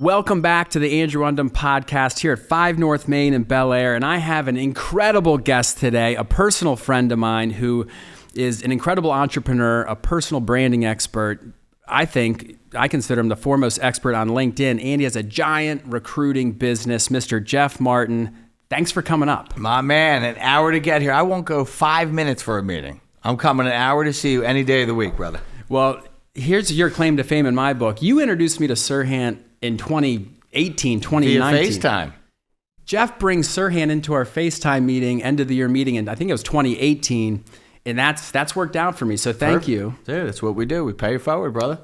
Welcome back to the Andrew Undem podcast here at 5 North Main in Bel Air, and I have an incredible guest today, a personal friend of mine who is an incredible entrepreneur, a personal branding expert. I consider him the foremost expert on LinkedIn, and he has a giant recruiting business, Mr. Jeff Martin. Thanks for coming up. My man, an hour to get here. I won't go 5 minutes for a meeting. I'm coming an hour to see you any day of the week, brother. Well, here's your claim to fame in my book. You introduced me to Sirhan in 2018, 2019. Via FaceTime. Jeff brings Sirhan into our FaceTime meeting, end of the year meeting, and I think it was 2018, and that's worked out for me, so thank you. Dude, that's what we do. We pay it forward, brother.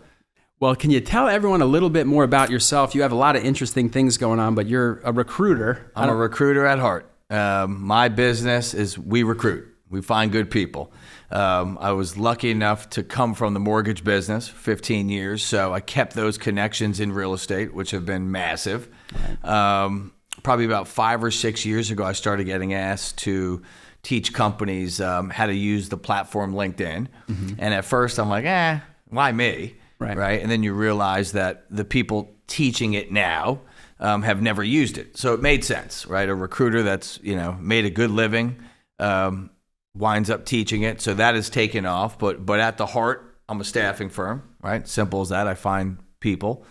Well, can you tell everyone a little bit more about yourself? You have a lot of interesting things going on, but you're a recruiter. I'm a recruiter at heart. My business is we recruit. We find good people. I was lucky enough to come from the mortgage business 15 years, so I kept those connections in real estate, which have been massive. Probably about 5 or 6 years ago, I started getting asked to teach companies how to use the platform LinkedIn. Mm-hmm. And at first, I'm like, why me? Right? And then you realize that the people teaching it now have never used it. So it made sense, right? A recruiter that's made a good living winds up teaching it. So that has taken off. But at the heart, I'm a staffing firm, right? Simple as that. I find people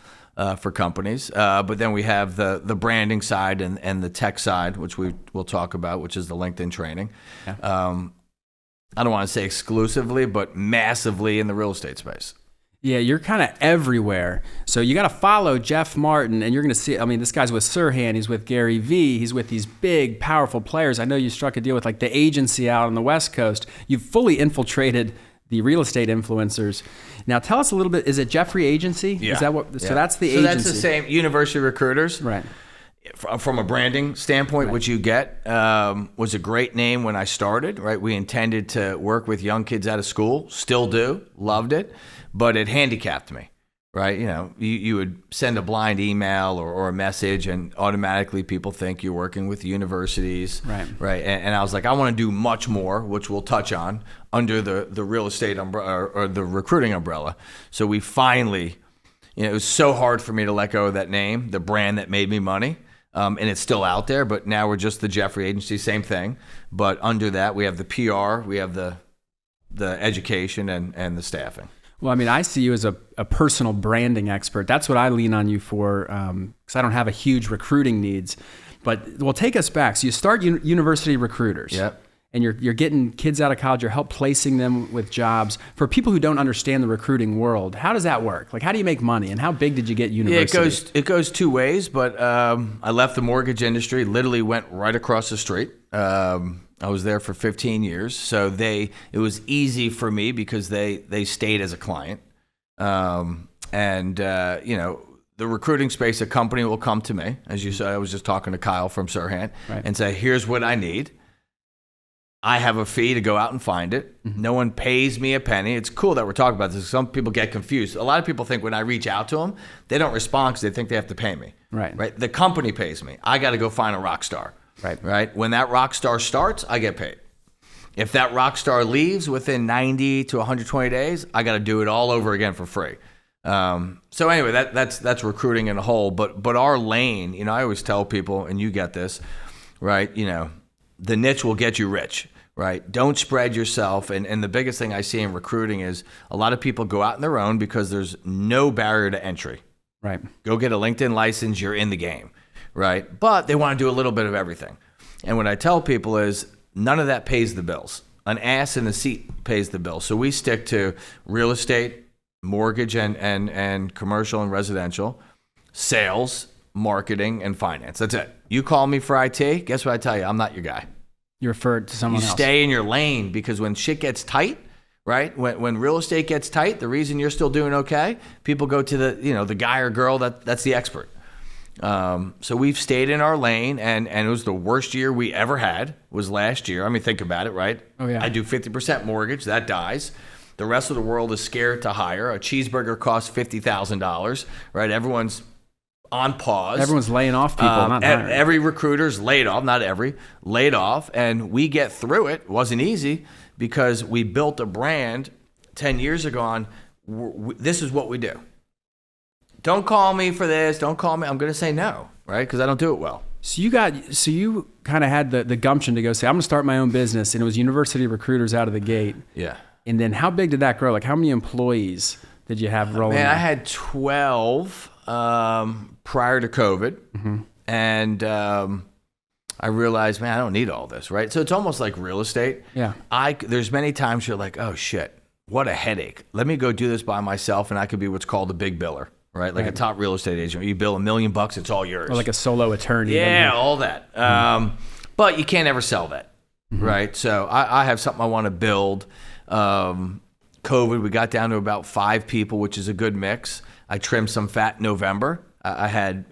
for companies. But then we have the branding side and the tech side, which we will talk about, which is the LinkedIn training. Yeah. I don't want to say exclusively, but massively in the real estate space. Yeah, you're kind of everywhere. So you got to follow Jeff Martin, and you're going to see, this guy's with Sirhan, he's with Gary Vee, he's with these big, powerful players. I know you struck a deal with like the agency out on the West Coast. You've fully infiltrated the real estate influencers. Now tell us a little bit, is it Jeffrey Agency? Yeah. Is that what? So that's the agency. So that's the same, University Recruiters. Right. From a branding standpoint, right. What you get was a great name when I started, right? We intended to work with young kids out of school, still do, loved it. But it handicapped me, right? You would send a blind email or a message, and automatically people think you're working with universities, right? And I was like, I want to do much more, which we'll touch on under the real estate umbrella or the recruiting umbrella. So we finally, it was so hard for me to let go of that name, the brand that made me money, and it's still out there. But now we're just the Jeffrey Agency, same thing. But under that, we have the PR, we have the education, and the staffing. Well, I see you as a personal branding expert. That's what I lean on you for, because I don't have a huge recruiting needs. But well, take us back. So you start University Recruiters. Yep. And you're getting kids out of college. You're help placing them with jobs. For people who don't understand the recruiting world, how does that work? Like, how do you make money? And how big did you get University? Yeah, it goes two ways. But I left the mortgage industry. Literally went right across the street. I was there for 15 years, so it was easy for me because they stayed as a client. The recruiting space, a company will come to me, as you said. I was just talking to Kyle from Sirhan, right, and say, here's what I need. I have a fee to go out and find it. Mm-hmm. No one pays me a penny. It's cool that we're talking about this. Some people get confused. A lot of people think when I reach out to them, they don't respond because they think they have to pay me. Right. The company pays me. I got to go find a rock star. Right. When that rock star starts, I get paid. If that rock star leaves within 90 to 120 days, I got to do it all over again for free. So anyway, that's recruiting in a whole. But our lane, I always tell people, and you get this, right? The niche will get you rich, right? Don't spread yourself. And the biggest thing I see in recruiting is a lot of people go out on their own because there's no barrier to entry. Right. Go get a LinkedIn license, you're in the game. Right. But they want to do a little bit of everything. And what I tell people is none of that pays the bills. An ass in the seat pays the bill. So we stick to real estate, mortgage and commercial and residential, sales, marketing, and finance. That's it. You call me for IT, guess what I tell you? I'm not your guy. You referred to someone else. You stay in your lane because when shit gets tight, right? When real estate gets tight, the reason you're still doing okay, people go to the guy or girl that's the expert. So we've stayed in our lane, and it was the worst year we ever had was last year. Think about it, right? Oh, yeah. I do 50% mortgage, that dies. The rest of the world is scared to hire. A cheeseburger costs $50,000, right? Everyone's on pause. Everyone's laying off people, not hiring. Every recruiter's laid off, not every, laid off, and we get through it. It wasn't easy because we built a brand 10 years ago on this is what we do. don't call me for this. Don't call me. I'm going to say no, right? Because I don't do it well. So you kind of had the gumption to go say, I'm going to start my own business. And it was university recruiters out of the gate. Yeah. And then how big did that grow? Like how many employees did you have rolling? Man, I had 12 prior to COVID. Mm-hmm. And I realized, man, I don't need all this, right? So it's almost like real estate. Yeah. There's many times you're like, oh shit, what a headache. Let me go do this by myself, and I could be what's called a big biller, right? Like a top real estate agent. You bill $1 million, it's all yours. Or like a solo attorney. Yeah, all that. But you can't ever sell that, right? So I have something I want to build. COVID, we got down to about 5 people, which is a good mix. I trimmed some fat in November. I had,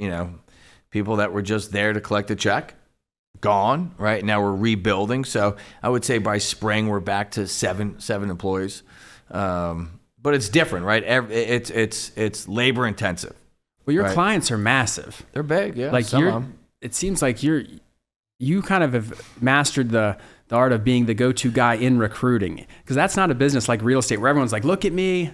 people that were just there to collect a check. Gone, right? Now we're rebuilding. So I would say by spring we're back to seven employees. But it's different, right? It's labor intensive. Well, your clients are massive. They're big, yeah. Like it seems like you kind of have mastered the art of being the go-to guy in recruiting, because that's not a business like real estate where everyone's like, look at me,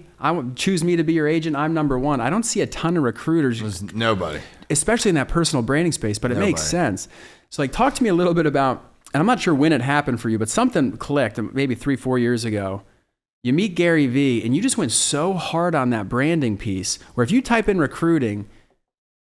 choose me to be your agent, I'm number one. I don't see a ton of recruiters. There's nobody. Especially in that personal branding space, but it makes sense. So like, talk to me a little bit about, and I'm not sure when it happened for you, but something clicked maybe 3-4 years ago. You meet Gary Vee and you just went so hard on that branding piece where if you type in recruiting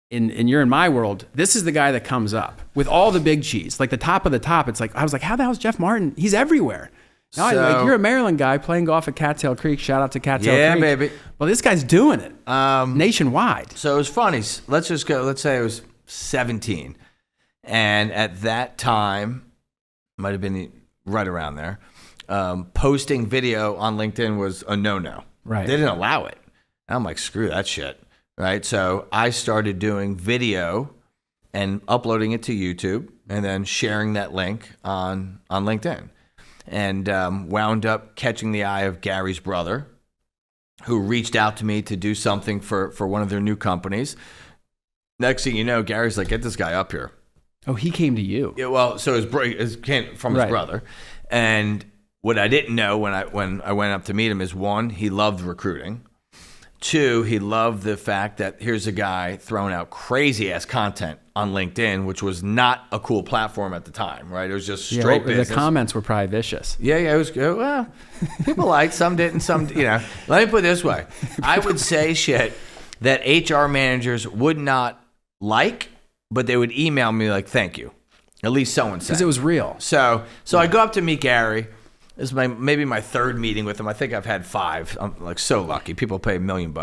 and you're in my world, this is the guy that comes up with all the big cheese, like the top of the top. It's like, I was like, how the hell's Jeff Martin? He's everywhere. Now, you're a Maryland guy playing golf at Cattail Creek. Shout out to Cattail Creek. Yeah, baby. Well, this guy's doing it nationwide. So it was funny. Let's say it was 17. And at that time, might have been right around there, posting video on LinkedIn was a no-no. Right. They didn't allow it. And I'm like, screw that shit. Right. So I started doing video and uploading it to YouTube and then sharing that link on LinkedIn. And wound up catching the eye of Gary's brother, who reached out to me to do something for one of their new companies. Next thing you know, Gary's like, get this guy up here. Oh, he came to you. Yeah, well, so his came from his brother. And what I didn't know when I went up to meet him is, 1, he loved recruiting. 2, he loved the fact that here's a guy throwing out crazy ass content on LinkedIn, which was not a cool platform at the time, right? It was just straight business. The comments were probably vicious. Yeah, it was good. Well, people liked, some didn't, some, Let me put it this way. I would say shit that HR managers would not like, but they would email me like, thank you. At least someone said. Because it was real. So I go up to meet Gary. This is maybe my 3rd meeting with him. I think I've had 5. I'm like so lucky. People pay $1 million.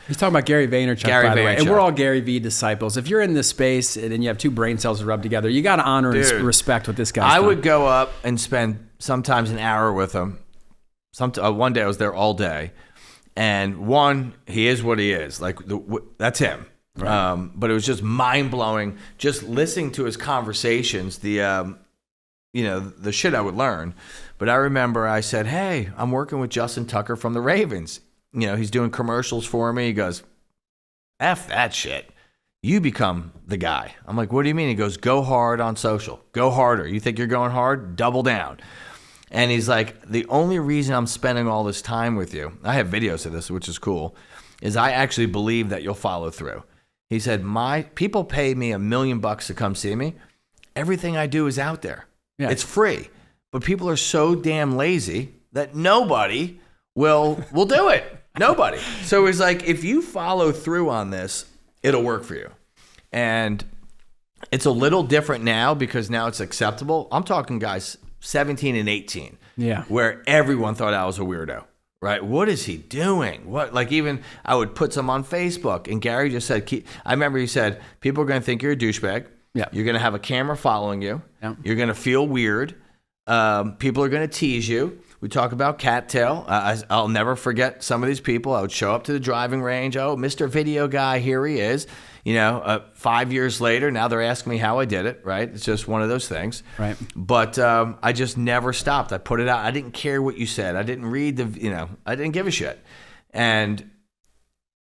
He's talking about Gary Vaynerchuk, by the way. And we're all Gary V disciples. If you're in this space and you have 2 brain cells to rub together, you got to honor and respect what this guy's done. I would go up and spend sometimes an hour with him. One day I was there all day. And 1, he is what he is. Like that's him. Right. But it was just mind blowing, just listening to his conversations. The shit I would learn. But I remember I said, hey, I'm working with Justin Tucker from the Ravens. He's doing commercials for me. He goes, F that shit. You become the guy. I'm like, what do you mean? He goes, go hard on social. Go harder. You think you're going hard? Double down. And he's like, the only reason I'm spending all this time with you, I have videos of this, which is cool, is I actually believe that you'll follow through. He said, my people pay me $1 million to come see me. Everything I do is out there. Yeah. It's free. But people are so damn lazy that nobody will do it. Nobody. So it's like, if you follow through on this, it'll work for you. And it's a little different now because now it's acceptable. I'm talking guys 17 and 18. Yeah. Where everyone thought I was a weirdo. Right? What is he doing? What? Like, even I would put some on Facebook, and Gary just said, I remember he said, people are going to think you're a douchebag. Yeah. You're going to have a camera following you. Yeah. You're going to feel weird. People are going to tease you. We talk about cattail. I'll never forget some of these people. I would show up to the driving range. Oh, Mr. Video Guy, here he is. 5 years later, now they're asking me how I did it, right? It's just one of those things. Right. But I just never stopped. I put it out. I didn't care what you said. I didn't read I didn't give a shit. And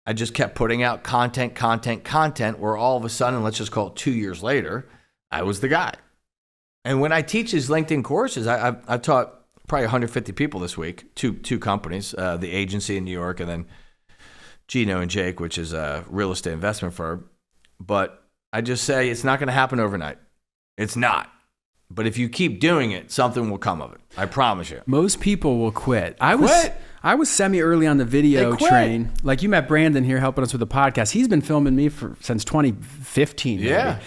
I just kept putting out content, where all of a sudden, let's just call it 2 years later, I was the guy. And when I teach these LinkedIn courses, I've taught probably 150 people this week, two companies, the agency in New York and then Gino and Jake, which is a real estate investment firm. But I just say it's not going to happen overnight. It's not. But if you keep doing it, something will come of it. I promise you. Most people will quit. I was semi-early on the video train. Like, you met Brandon here helping us with the podcast. He's been filming me since 2015. Maybe. Yeah.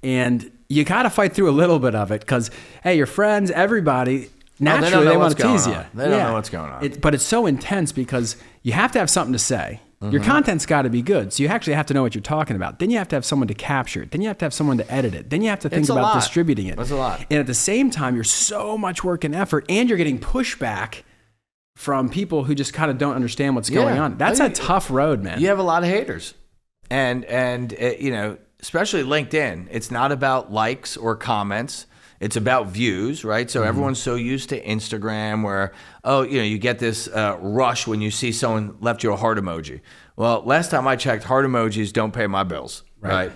And you got to fight through a little bit of it because, hey, your friends, everybody, naturally they want to tease you. They don't know what's going on. But it's so intense because you have to have something to say. Your content's got to be good. So you actually have to know what you're talking about. Then you have to have someone to capture it. Then you have to have someone to edit it. Then you have to think about distributing it. That's a lot. And at the same time, you're so much work and effort, and you're getting pushback from people who just kind of don't understand what's going on. That's a tough road, man. You have a lot of haters. And you know, especially LinkedIn, it's not about likes or comments. It's about views, right? So everyone's so used to Instagram where, you get this rush when you see someone left you a heart emoji. Well, last time I checked, heart emojis don't pay my bills, right?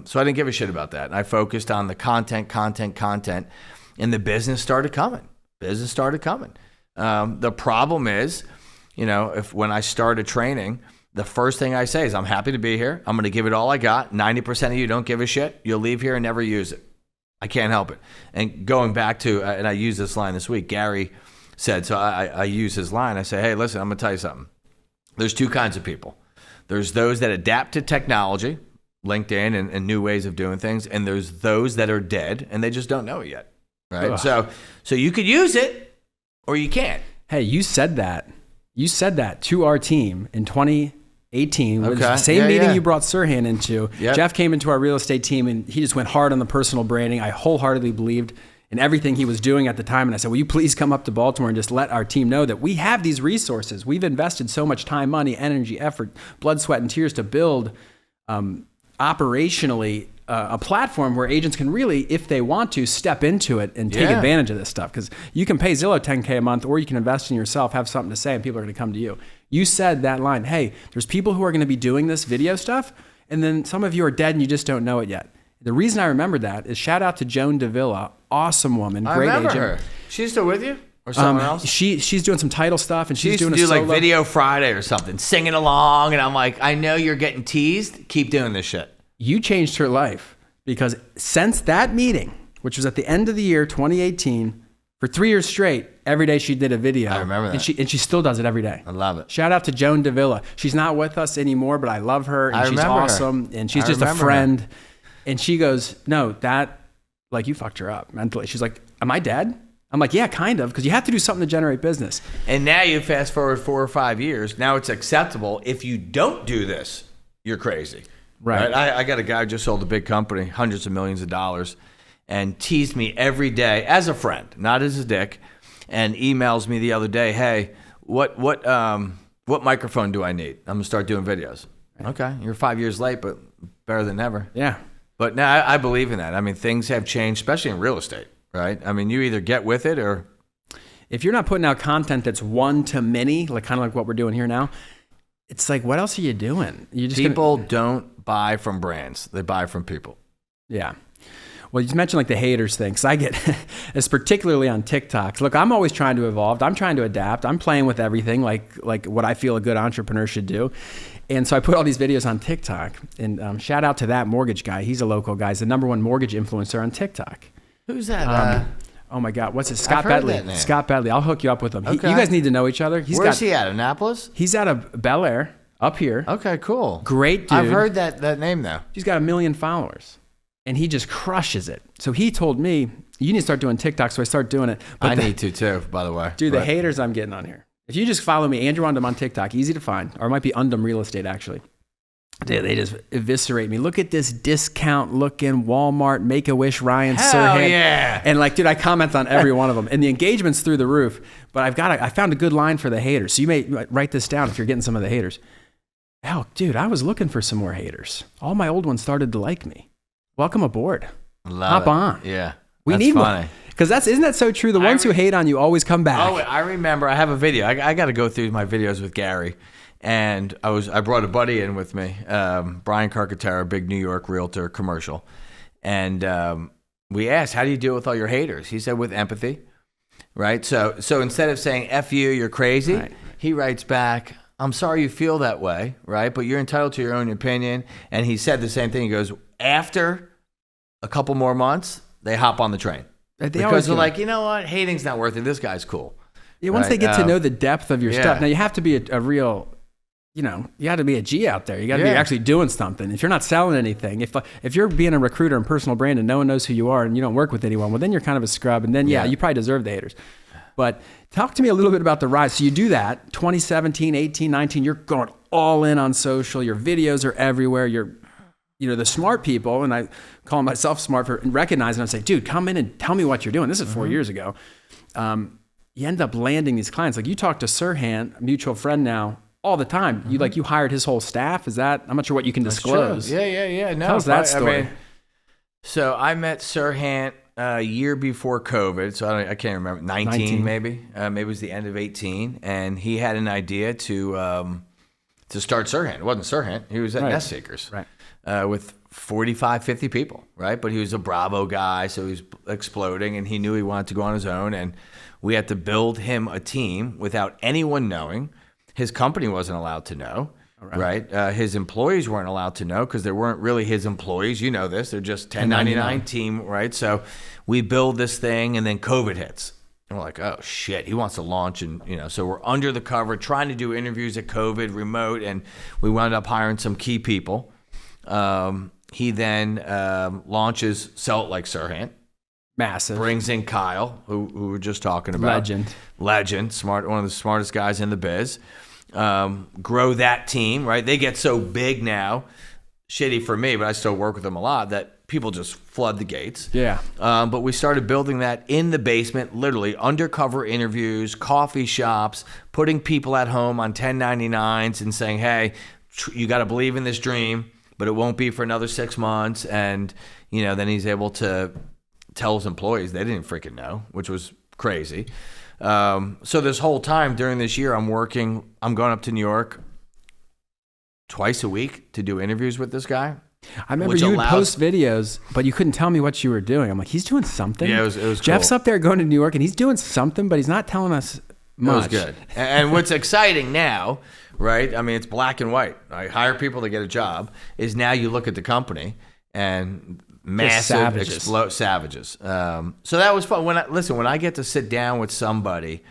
So I didn't give a shit about that. And I focused on the content, and the business started coming. The problem is, when I started training, the first thing I say is, I'm happy to be here. I'm going to give it all I got. 90% of you don't give a shit. You'll leave here and never use it. I can't help it. And going back to, and I used this line this week, Gary said, so I use his line. I say, hey, listen, I'm going to tell you something. There's two kinds of people. There's those that adapt to technology, LinkedIn and new ways of doing things. And there's those that are dead and they just don't know it yet. Right. Ugh. So you could use it or you can't. Hey, you said that. You said that to our team in 2018. Okay. The same meeting you brought Sirhan into. Yep. Jeff came into our real estate team and he just went hard on the personal branding. I wholeheartedly believed in everything he was doing at the time. And I said, will you please come up to Baltimore and just let our team know that we have these resources. We've invested so much time, money, energy, effort, blood, sweat, and tears to build operationally a platform where agents can really, if they want to, step into it and take advantage of this stuff. Because you can pay Zillow $10K a month, or you can invest in yourself, have something to say, and people are going to come to you. You said that line, hey, there's people who are going to be doing this video stuff, and then some of you are dead and you just don't know it yet. The reason I remember that is shout out to Joan Davila, awesome woman, great agent. I remember her. She's still with you? Or someone else? She's doing some title stuff, and she's doing a solo. Like Video Friday or something, singing along, and I'm like, I know you're getting teased. Keep doing this shit. You changed her life because since that meeting, which was at the end of the year 2018, for 3 years straight, every day she did a video. I remember that. And she still does it every day. I love it. Shout out to Joan Davila. She's not with us anymore, but I love her, and she's awesome, and she's just a friend. And she goes, no, like, you fucked her up mentally. She's like, am I dead? I'm like, yeah, kind of, because you have to do something to generate business. And now you fast forward 4 or 5 years. Now it's acceptable. If you don't do this, you're crazy. Right. I got a guy who just sold a big company, hundreds of millions of dollars, and teased me every day as a friend, not as a dick, and emails me the other day, hey, what microphone do I need? I'm going to start doing videos. Right. Okay, you're 5 years late, but better than never. Yeah. But now I believe in that. I mean, things have changed, especially in real estate, right? I mean, you either get with it or... If you're not putting out content that's one to many, like kind of like what we're doing here now, it's like, what else are you doing? People don't buy from brands. They buy from people. Yeah. Well, you just mentioned like the haters thing, because I get, it's particularly on TikTok. Look, I'm always trying to evolve. I'm trying to adapt. I'm playing with everything like what I feel a good entrepreneur should do. And so I put all these videos on TikTok, and shout out to that mortgage guy. He's a local guy. He's the #1 mortgage influencer on TikTok. Who's that? Oh my God, what's it? Scott Bedley. Scott Bedley. I'll hook you up with him. Okay. You guys need to know each other. Where's he at? Annapolis? He's out of Bel Air, up here. Okay, cool. Great dude. I've heard that name though. He's got 1 million followers, and he just crushes it. So he told me, you need to start doing TikTok. So I start doing it. But I need to too, by the way. Dude, the haters I'm getting on here. If you just follow me, Andrew Undem on TikTok, easy to find, or it might be Undem Real Estate actually. They just eviscerate me. Look at this discount looking Walmart, Make-A-Wish, Ryan Sirhan. Yeah. And like, dude, I comment on every one of them. And the engagement's through the roof. But I found a good line for the haters. So you may write this down if you're getting some of the haters. Hell, dude, I was looking for some more haters. All my old ones started to like me. Welcome aboard. Hop on. Yeah. We need one. Because isn't that so true? The ones who hate on you always come back. Oh, I remember. I have a video. I got to go through my videos with Gary. And I brought a buddy in with me, Brian Carcaterra, big New York realtor, commercial. And we asked, how do you deal with all your haters? He said, with empathy, right? So instead of saying, F you, you're crazy, right. He writes back, I'm sorry you feel that way, right? But you're entitled to your own opinion. And he said the same thing. He goes, after a couple more months, they hop on the train. Because they're like, you know what? Hating's not worth it. This guy's cool. Yeah, once right? they get to know the depth of your stuff. Now, you have to be a real, you got to be a G out there. You got to be actually doing something. If you're not selling anything, if you're being a recruiter in personal brand and no one knows who you are and you don't work with anyone, well, then you're kind of a scrub. And then, you probably deserve the haters. But talk to me a little bit about the rise. So you do that, 2017, 18, 19, you're going all in on social. Your videos are everywhere. You're, the smart people, and I call myself smart for recognizing, I say, dude, come in and tell me what you're doing. This is 4 years ago. You end up landing these clients. Like you talk to Sirhan, a mutual friend now, all the time. You hired his whole staff. Is that, I'm not sure what you can disclose. Yeah. No, tell us that story. So I met Sirhan a year before COVID. So I can't remember, 19 maybe. Maybe it was the end of 18. And he had an idea to start Sirhan. It wasn't Sirhan. He was at Nest Seekers. Right. With 45, 50 people, right? But he was a Bravo guy, so he was exploding, and he knew he wanted to go on his own, and we had to build him a team without anyone knowing. His company wasn't allowed to know, right? His employees weren't allowed to know because they weren't really his employees. You know this. They're just 1099 team, right? So we build this thing, and then COVID hits. And we're like, oh, shit, he wants to launch. And, so we're under the cover trying to do interviews at COVID, remote, and we wound up hiring some key people. He then launches Sell It Like Sirhan. Massive. Brings in Kyle, who we were just talking about. Legend. Smart, one of the smartest guys in the biz. Grow that team, right? They get so big now, shitty for me, but I still work with them a lot, that people just flood the gates. Yeah. But we started building that in the basement, literally undercover interviews, coffee shops, putting people at home on 1099s and saying, hey, you got to believe in this dream, but it won't be for another 6 months. And, then he's able to tell his employees they didn't freaking know, which was crazy. So this whole time during this year, I'm going up to New York twice a week to do interviews with this guy. I remember you would post videos, but you couldn't tell me what you were doing. I'm like, he's doing something. Yeah, it was Jeff's cool. up there going to New York, and he's doing something, but he's not telling us much. It was good. And what's exciting now, right? I mean, it's black and white. I hire people to get a job. Is now you look at the company and massive savages. So that was fun. When I get to sit down with somebody,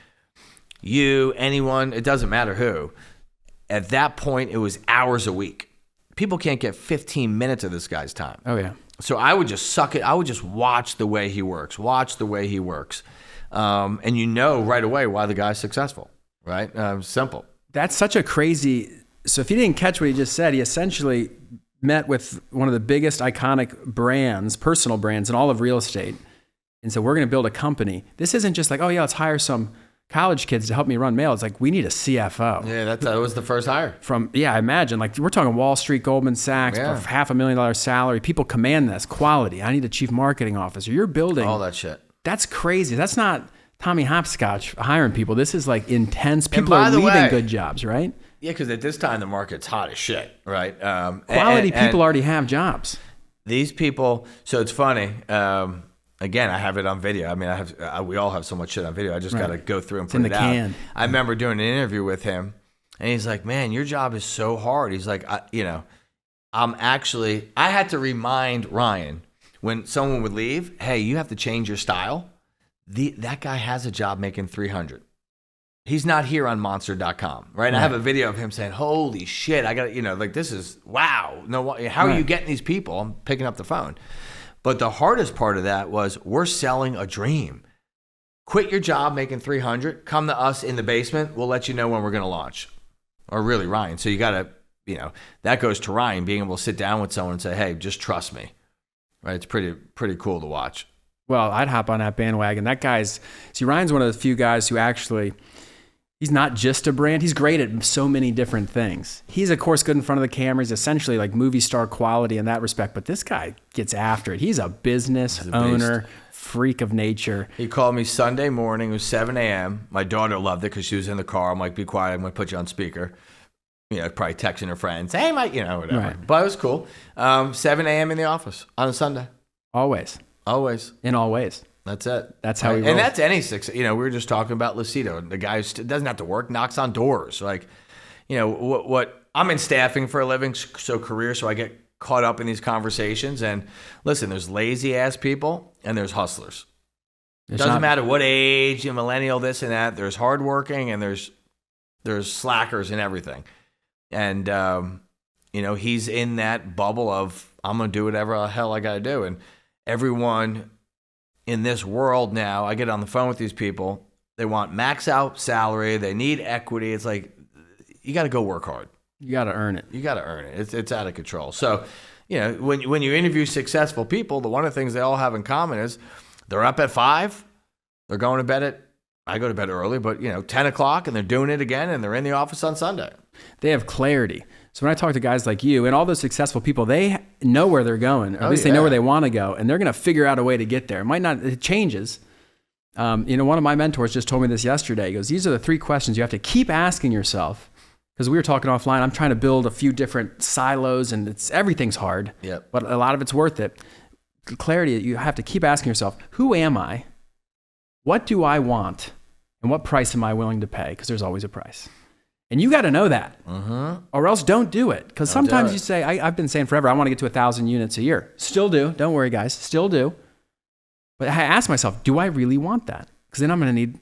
anyone, it doesn't matter who. At that point, it was hours a week. People can't get 15 minutes of this guy's time. Oh yeah. So I would just suck it. I would just watch the way he works. And right away why the guy's successful, right? Simple. That's such a crazy. So if you didn't catch what he just said, he essentially met with one of the biggest iconic brands, personal brands in all of real estate, and said, we're going to build a company. This isn't just like, oh yeah, let's hire some college kids to help me run mail. It's like, we need a CFO. Yeah, that was the first hire. I imagine, like we're talking Wall Street, Goldman Sachs, for $500,000 salary. People command this quality. I need a chief marketing officer. You're building all that shit. That's crazy. That's not Tommy Hopscotch hiring people. This is like intense. People are leaving good jobs, right? Yeah, because at this time, the market's hot as shit, right? Quality people already have jobs. These people, so it's funny. Again, I have it on video. I mean, we all have so much shit on video. I just got to go through and put it out. I remember doing an interview with him, and he's like, man, your job is so hard. He's like, I had to remind Ryan when someone would leave, hey, you have to change your style. That guy has a job making $300. He's not here on monster.com, right? I have a video of him saying, holy shit, I got to, this is, wow. No, how are you getting these people? I'm picking up the phone. But the hardest part of that was we're selling a dream. Quit your job making $300. Come to us in the basement. We'll let you know when we're going to launch. Or really, Ryan. So you got to, that goes to Ryan being able to sit down with someone and say, hey, just trust me. Right? It's pretty cool to watch. Well, I'd hop on that bandwagon. Ryan's one of the few guys who actually, he's not just a brand. He's great at so many different things. He's, of course, good in front of the camera. He's essentially like movie star quality in that respect. But this guy gets after it. He's a business owner, freak of nature. He called me Sunday morning. It was 7 a.m. My daughter loved it because she was in the car. I'm like, be quiet. I'm going to put you on speaker. Probably texting her friends. Hey, Mike, whatever. Right. But it was cool. 7 a.m. in the office on a Sunday. Always. In all ways. That's it. That's how he rolls. And that's any success. We were just talking about Lucido, the guy who doesn't have to work, knocks on doors. Like, what I'm in staffing for a living, so career, so I get caught up in these conversations. And listen, there's lazy ass people and there's hustlers. Doesn't matter what age, millennial, this and that. There's hardworking and there's slackers and everything. And he's in that bubble of I'm gonna do whatever the hell I gotta do. And everyone in this world now, I get on the phone with these people. They want max out salary. They need equity. It's like you got to go work hard. You got to earn it. You got to earn it. It's out of control. So, when you interview successful people, one of the things they all have in common is they're up at 5. They're going to bed I go to bed early, but 10 o'clock, and they're doing it again, and they're in the office on Sunday. They have clarity. So when I talk to guys like you and all those successful people, they know where they're going, or at least they know where they want to go, and they're going to figure out a way to get there. It changes. One of my mentors just told me this yesterday. He goes, these are the 3 questions you have to keep asking yourself. Because we were talking offline, I'm trying to build a few different silos, and everything's hard, but a lot of it's worth it. Clarity, you have to keep asking yourself, who am I? What do I want? And what price am I willing to pay? Because there's always a price. And you got to know that, or else don't do it. Because sometimes you say, I've been saying forever, I want to get to 1,000 units a year. Still do. Don't worry, guys. Still do. But I ask myself, do I really want that? Because then I'm going to need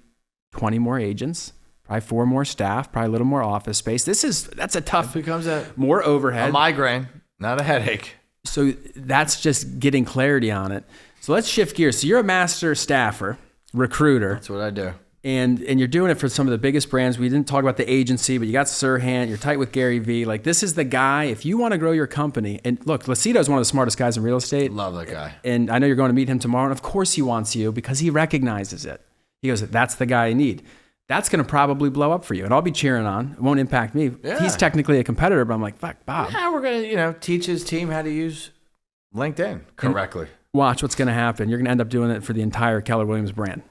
20 more agents, probably 4 more staff, probably a little more office space. That's a tough, it becomes more overhead. A migraine, not a headache. So that's just getting clarity on it. So let's shift gears. So you're a master staffer, recruiter. That's what I do. And you're doing it for some of the biggest brands. We didn't talk about the agency, but you got Sirhan, you're tight with Gary Vee. Like, this is the guy, if you want to grow your company. And look, Lucido is one of the smartest guys in real estate. Love that guy. And I know you're going to meet him tomorrow. And of course he wants you because he recognizes it. He goes, that's the guy I need. That's going to probably blow up for you. And I'll be cheering on. It won't impact me. Yeah. He's technically a competitor, but I'm like, fuck, Bob. Yeah, we're going to, teach his team how to use LinkedIn correctly. And watch what's going to happen. You're going to end up doing it for the entire Keller Williams brand.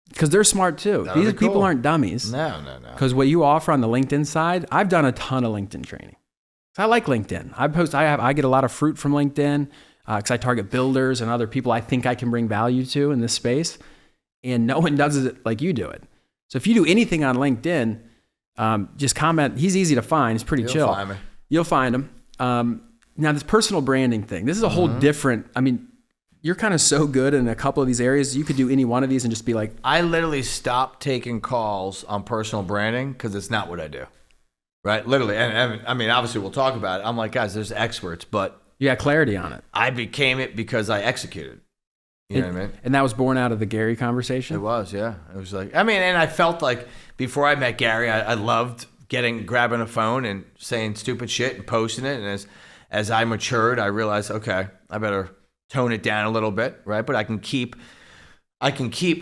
Because they're smart too. These people aren't dummies. No. Because what you offer on the LinkedIn side, I've done a ton of LinkedIn training. I like LinkedIn. I get a lot of fruit from LinkedIn because I target builders and other people I think I can bring value to in this space. And no one does it like you do it. So if you do anything on LinkedIn, just comment. He's easy to find. He's pretty chill. Find me. You'll find him. Now this personal branding thing, this is a whole different, you're kind of so good in a couple of these areas. You could do any one of these and just be like... I literally stopped taking calls on personal branding because it's not what I do. Right? Literally. And obviously we'll talk about it. I'm like, guys, there's experts, but... You got clarity on it. I became it because I executed. You know what I mean? And that was born out of the Gary conversation? It was, yeah. It was like... and I felt like before I met Gary, I loved grabbing a phone and saying stupid shit and posting it. And as I matured, I realized, okay, I better... tone it down a little bit, right? But I can keep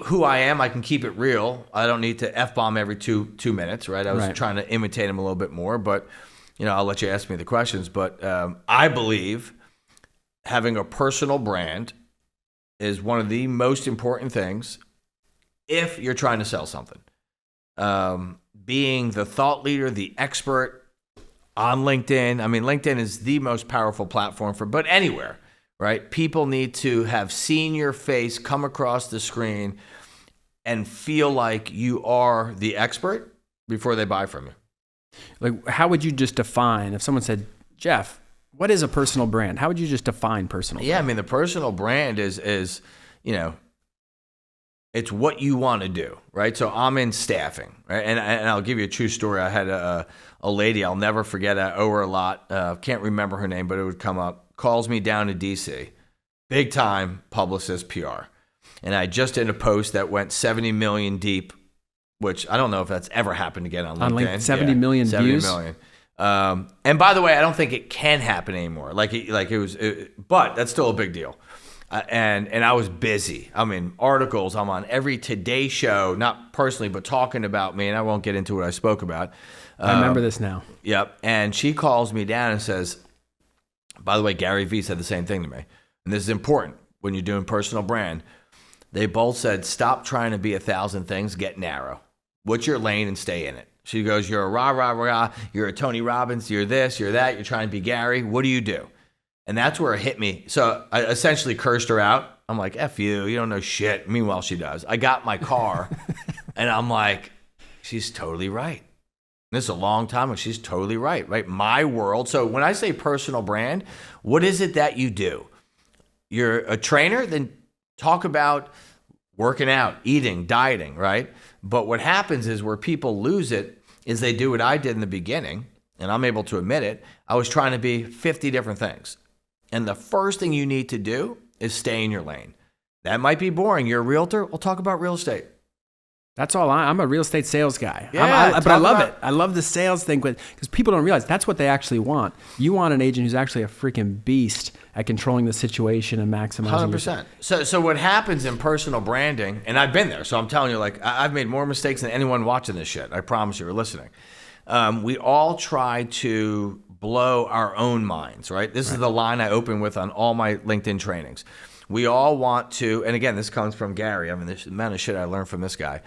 who I am. I can keep it real. I don't need to F-bomb every two minutes, right? I was trying to imitate him a little bit more, but I'll let you ask me the questions. But I believe having a personal brand is one of the most important things if you're trying to sell something. Being the thought leader, the expert on LinkedIn. LinkedIn is the most powerful platform but anywhere. Right? People need to have seen your face come across the screen and feel like you are the expert before they buy from you. Like, how would you just define, if someone said, Jeff, what is a personal brand? How would you just define personal brand? The personal brand is it's what you want to do, right? So I'm in staffing, right? And I'll give you a true story. I had a lady, I'll never forget, I owe her a lot. Can't remember her name, but it would come up. Calls me down to DC, big time publicist PR. And I just did a post that went 70 million deep, which I don't know if that's ever happened again on LinkedIn. 70 million 70 views? 70 million. And by the way, I don't think it can happen anymore. But that's still a big deal. And I was busy. Articles. I'm on every Today show, not personally, but talking about me. And I won't get into what I spoke about. I remember this now. Yep. And she calls me down and says, by the way, Gary Vee said the same thing to me. And this is important when you're doing personal brand. They both said, stop trying to be 1,000 things, get narrow. What's your lane and stay in it? She goes, you're a rah. You're a Tony Robbins. You're this, you're that. You're trying to be Gary. What do you do? And that's where it hit me. So I essentially cursed her out. I'm like, F you. You don't know shit. Meanwhile, she does. I got my car and I'm like, she's totally right. This is a long time ago. She's totally right? My world. So when I say personal brand, what is it that you do? You're a trainer, then talk about working out, eating, dieting, right? But what happens is where people lose it is they do what I did in the beginning, and I'm able to admit it. I was trying to be 50 different things. And the first thing you need to do is stay in your lane. That might be boring. You're a realtor. We'll talk about real estate. That's all. I'm a real estate sales guy. Yeah, but I love it. I love the sales thing because people don't realize that's what they actually want. You want an agent who's actually a freaking beast at controlling the situation and maximizing. 100%. So what happens in personal branding, and I've been there, so I'm telling you, like, I've made more mistakes than anyone watching this shit. I promise you, or listening. We all try to blow our own minds, right? This is the line I open with on all my LinkedIn trainings. We all want to, and again, this comes from Gary. I mean, this amount of shit I learned from this guy.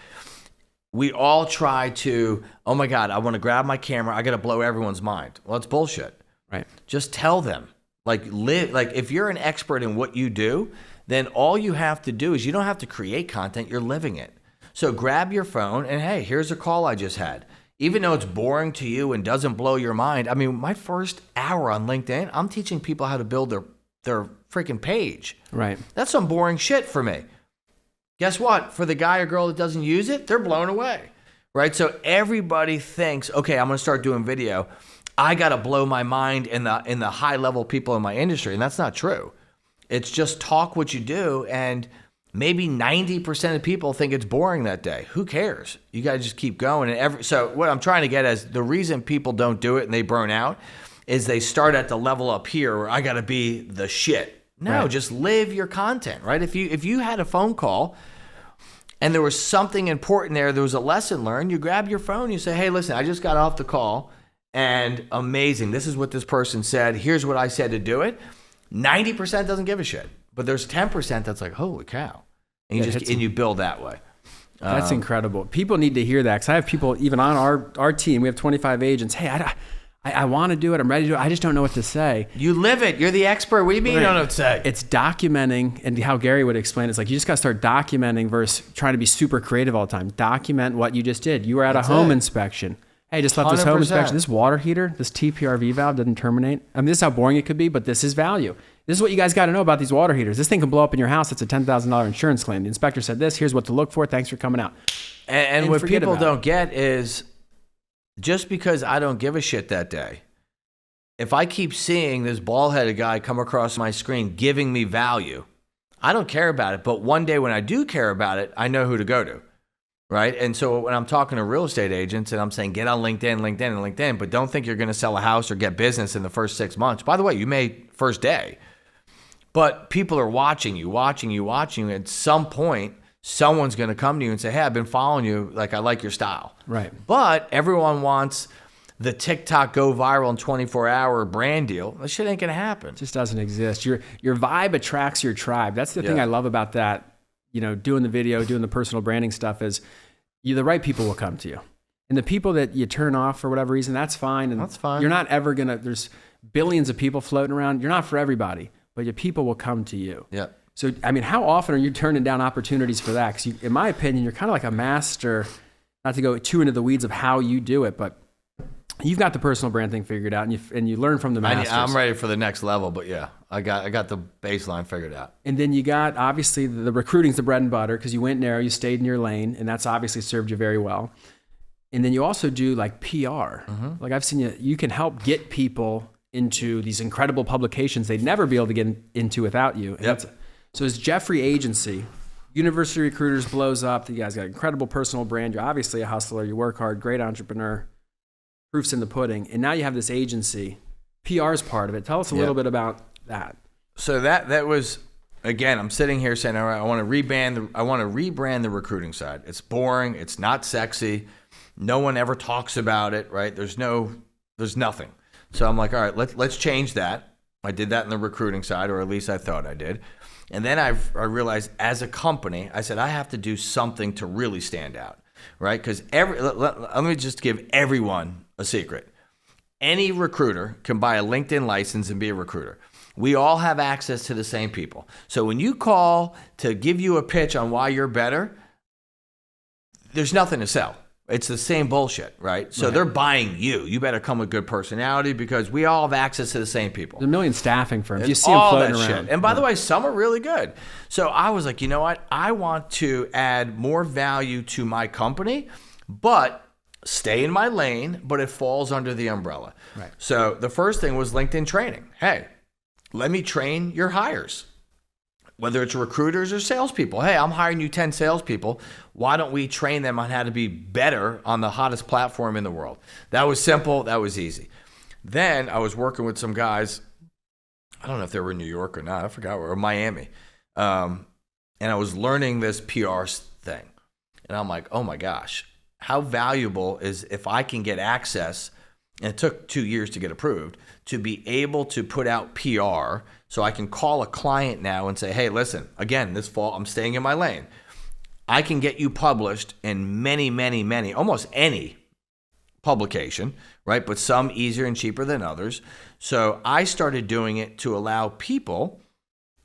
We all try to, oh my God, I want to grab my camera. I got to blow everyone's mind. Well, it's bullshit. Right. Just tell them. Like if you're an expert in what you do, then all you have to do is you don't have to create content. You're living it. So grab your phone and hey, here's a call I just had. Even though it's boring to you and doesn't blow your mind. I mean, my first hour on LinkedIn, I'm teaching people how to build their freaking page. Right. That's some boring shit for me. Guess what? For the guy or girl that doesn't use it, they're blown away. Right? So everybody thinks, okay, I'm going to start doing video. I got to blow my mind in the high level people in my industry. And that's not true. It's just talk what you do. And maybe 90% of people think it's boring that day. Who cares? You got to just keep going. And so what I'm trying to get is the reason people don't do it and they burn out is they start at the level up here where I got to be the shit. No, just live your content, right? If you had a phone call and there was something important there was a lesson learned, you grab your phone, you say, hey, listen, I just got off the call and amazing. This is what this person said. Here's what I said to do it. 90% doesn't give a shit, but there's 10% that's like, holy cow. And you build that way. That's incredible. People need to hear that because I have people even on our team. We have 25 agents. Hey, I want to do it. I'm ready to do it. I just don't know what to say. You live it. You're the expert. What do you mean you don't know what to say? It's documenting, and how Gary would explain it, it's like you just got to start documenting versus trying to be super creative all the time. Document what you just did. You were at a home inspection. Hey, just left this home inspection. This water heater, this TPRV valve didn't terminate. I mean, this is how boring it could be, but this is value. This is what you guys got to know about these water heaters. This thing can blow up in your house. It's a $10,000 insurance claim. The inspector said this. Here's what to look for. Thanks for coming out. And what people don't get is just because I don't give a shit that day, if I keep seeing this bald-headed guy come across my screen giving me value, I don't care about it. But one day when I do care about it, I know who to go to, right? And so when I'm talking to real estate agents and I'm saying, get on LinkedIn, but don't think you're going to sell a house or get business in the first 6 months. By the way, you may first day. But people are watching you. At some point, someone's going to come to you and say, hey, I've been following you. Like, I like your style. Right. But everyone wants the TikTok go viral in 24-hour brand deal. That shit ain't going to happen. It just doesn't exist. Your vibe attracts your tribe. That's the thing I love about that, doing the video, doing the personal branding stuff is the right people will come to you. And the people that you turn off for whatever reason, that's fine. And that's fine. You're not ever going to, there's billions of people floating around. You're not for everybody, but your people will come to you. Yeah. So, I mean, how often are you turning down opportunities for that? Because in my opinion, you're kind of like a master, not to go too into the weeds of how you do it, but you've got the personal brand thing figured out, and you learn from the masters. I'm ready for the next level, but yeah, I got the baseline figured out. And then you got, obviously, the recruiting's the bread and butter because you went narrow, you stayed in your lane, and that's obviously served you very well. And then you also do like PR. Mm-hmm. Like I've seen you can help get people into these incredible publications they'd never be able to get into without you. And so it's Jeffrey Agency. University Recruiters blows up. You guys got an incredible personal brand. You're obviously a hustler. You work hard, great entrepreneur. Proof's in the pudding. And now you have this agency. PR is part of it. Tell us a little bit about that. So that was, again, I'm sitting here saying, all right, I want to rebrand the recruiting side. It's boring. It's not sexy. No one ever talks about it, right? There's nothing. So I'm like, all right, let's change that. I did that in the recruiting side, or at least I thought I did. And then I realized as a company, I said, I have to do something to really stand out, right? Because let me just give everyone a secret. Any recruiter can buy a LinkedIn license and be a recruiter. We all have access to the same people. So when you call to give you a pitch on why you're better, there's nothing to sell. It's the same bullshit, right? So they're buying you. You better come with good personality because we all have access to the same people. There's a million staffing firms. You It's see them all floating that around. shit. And by the way, some are really good. So I was like, you know what? I want to add more value to my company, but stay in my lane, but it falls under the umbrella. Right. So the first thing was LinkedIn training. Hey, let me train your hires. Whether it's recruiters or salespeople. Hey, I'm hiring you 10 salespeople. Why don't we train them on how to be better on the hottest platform in the world? That was simple. That was easy. Then I was working with some guys. I don't know if they were in New York or not. I forgot where, or Miami. And I was learning this PR thing. And I'm like, oh my gosh, how valuable is if I can get access, and it took 2 years to get approved, to be able to put out PR so I can call a client now and say, hey, listen, again, this fall, I'm staying in my lane. I can get you published in many, almost any publication, right? But some easier and cheaper than others. So I started doing it to allow people,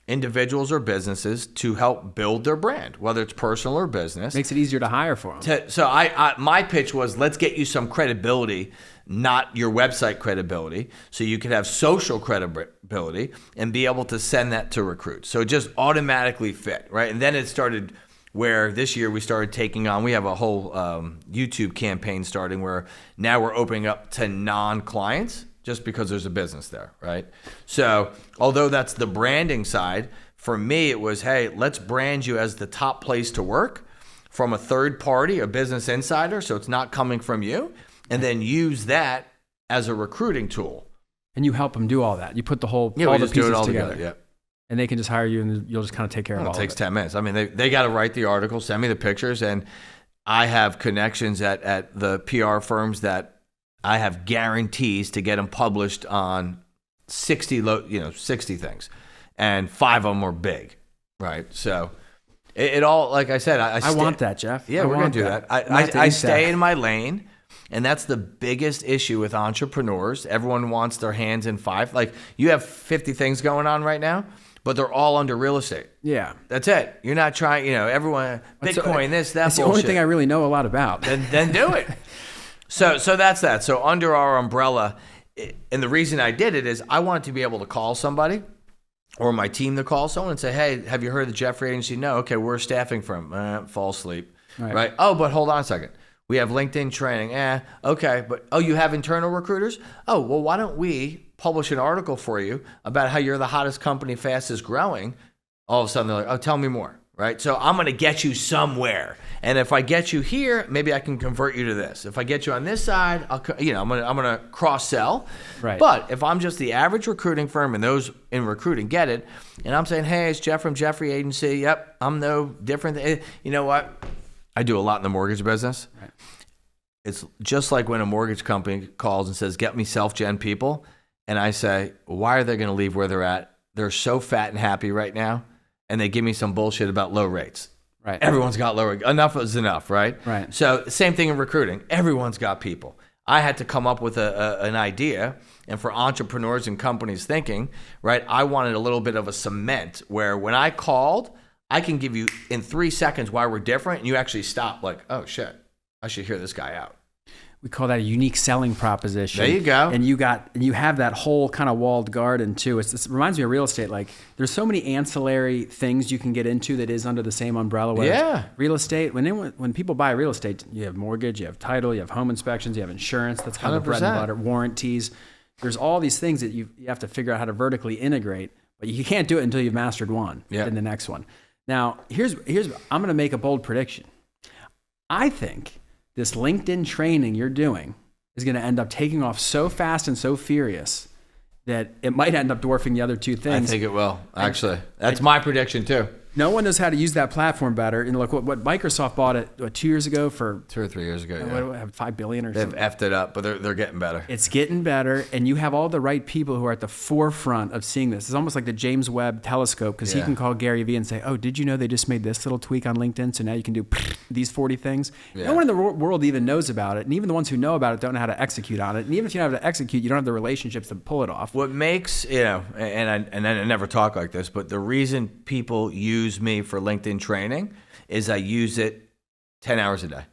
individuals or businesses, to help build their brand, whether it's personal or business. Makes it easier to hire for them. So my pitch was, let's get you some credibility, not your website credibility, so you could have social credibility and be able to send that to recruits. So it just automatically fit, right? And then it started where this year we started taking on, we have a whole YouTube campaign starting where now we're opening up to non-clients just because there's a business there, right? So although that's the branding side, for me it was, hey, let's brand you as the top place to work from a third party, a business insider, so it's not coming from you, and then use that as a recruiting tool. And you help them do all that. You put the whole, Yeah, all we the just do pieces it all together. together. Yeah. And they can just hire you and you'll just kind of take care of all of it. It takes 10 minutes. I mean, they got to write the article, send me the pictures, and I have connections at the PR firms that I have guarantees to get them published on 60 things, and 5 of them are big, right? So it all, like I said, I want that, Jeff. Yeah, we're gonna do that. I stay in my lane, and that's the biggest issue with entrepreneurs. Everyone wants their hands in 5. Like, you have 50 things going on right now, but they're all under real estate. Yeah. That's it. You're not trying, everyone, Bitcoin, this, that That's bullshit. the only thing I really know a lot about. Then do it. So that's that. So under our umbrella, and the reason I did it is I wanted to be able to call somebody or my team to call someone and say, hey, have you heard of the Jeffrey Agency? No. Okay, we're a staffing firm. Fall asleep. Right? Oh, but hold on a second. We have LinkedIn training. Okay. But, you have internal recruiters? Oh, well, why don't we publish an article for you about how you're the hottest company, fastest growing? All of a sudden they're like, oh, tell me more. Right? So I'm going to get you somewhere. And if I get you here, maybe I can convert you to this. If I get you on this side, I'm going to cross sell. Right. But if I'm just the average recruiting firm, and those in recruiting get it, and I'm saying, hey, it's Jeff from Jeffrey Agency. Yep, I'm no different. You know what? I do a lot in the mortgage business. Right. It's just like when a mortgage company calls and says, get me self-gen people. And I say, why are they going to leave where they're at? They're so fat and happy right now. And they give me some bullshit about low rates. Right. Everyone's got low rates. Enough is enough, right? Right. So same thing in recruiting. Everyone's got people. I had to come up with an idea. And for entrepreneurs and companies thinking, right, I wanted a little bit of a cement where when I called, I can give you in 3 seconds why we're different. And you actually stop like, oh, shit, I should hear this guy out. We call that a unique selling proposition. There you go. And you have that whole kind of walled garden too. It reminds me of real estate. Like, there's so many ancillary things you can get into that is under the same umbrella. Yeah. Real estate. When people buy real estate, you have mortgage, you have title, you have home inspections, you have insurance. That's kind of bread and butter. Warranties. There's all these things that you have to figure out how to vertically integrate, but you can't do it until you've mastered one. Yeah. Then the next one. Now, here's I'm going to make a bold prediction. I think this LinkedIn training you're doing is going to end up taking off so fast and so furious that it might end up dwarfing the other 2 things. I think it will, actually. That's my prediction, too. No one knows how to use that platform better. And look, what Microsoft bought it 2 years ago for 2 or 3 years ago. Yeah. $5 billion or They've something. effed it up, but they're getting better. It's getting better, and you have all the right people who are at the forefront of seeing this. It's almost like the James Webb telescope, because he can call Gary Vee and say, oh, did you know they just made this little tweak on LinkedIn, so now you can do these 40 things? Yeah. No one in the world even knows about it, and even the ones who know about it don't know how to execute on it. And even if you don't have to execute, you don't have the relationships to pull it off. What makes, and I never talk like this, but the reason people use me for LinkedIn training is I use it 10 hours a day.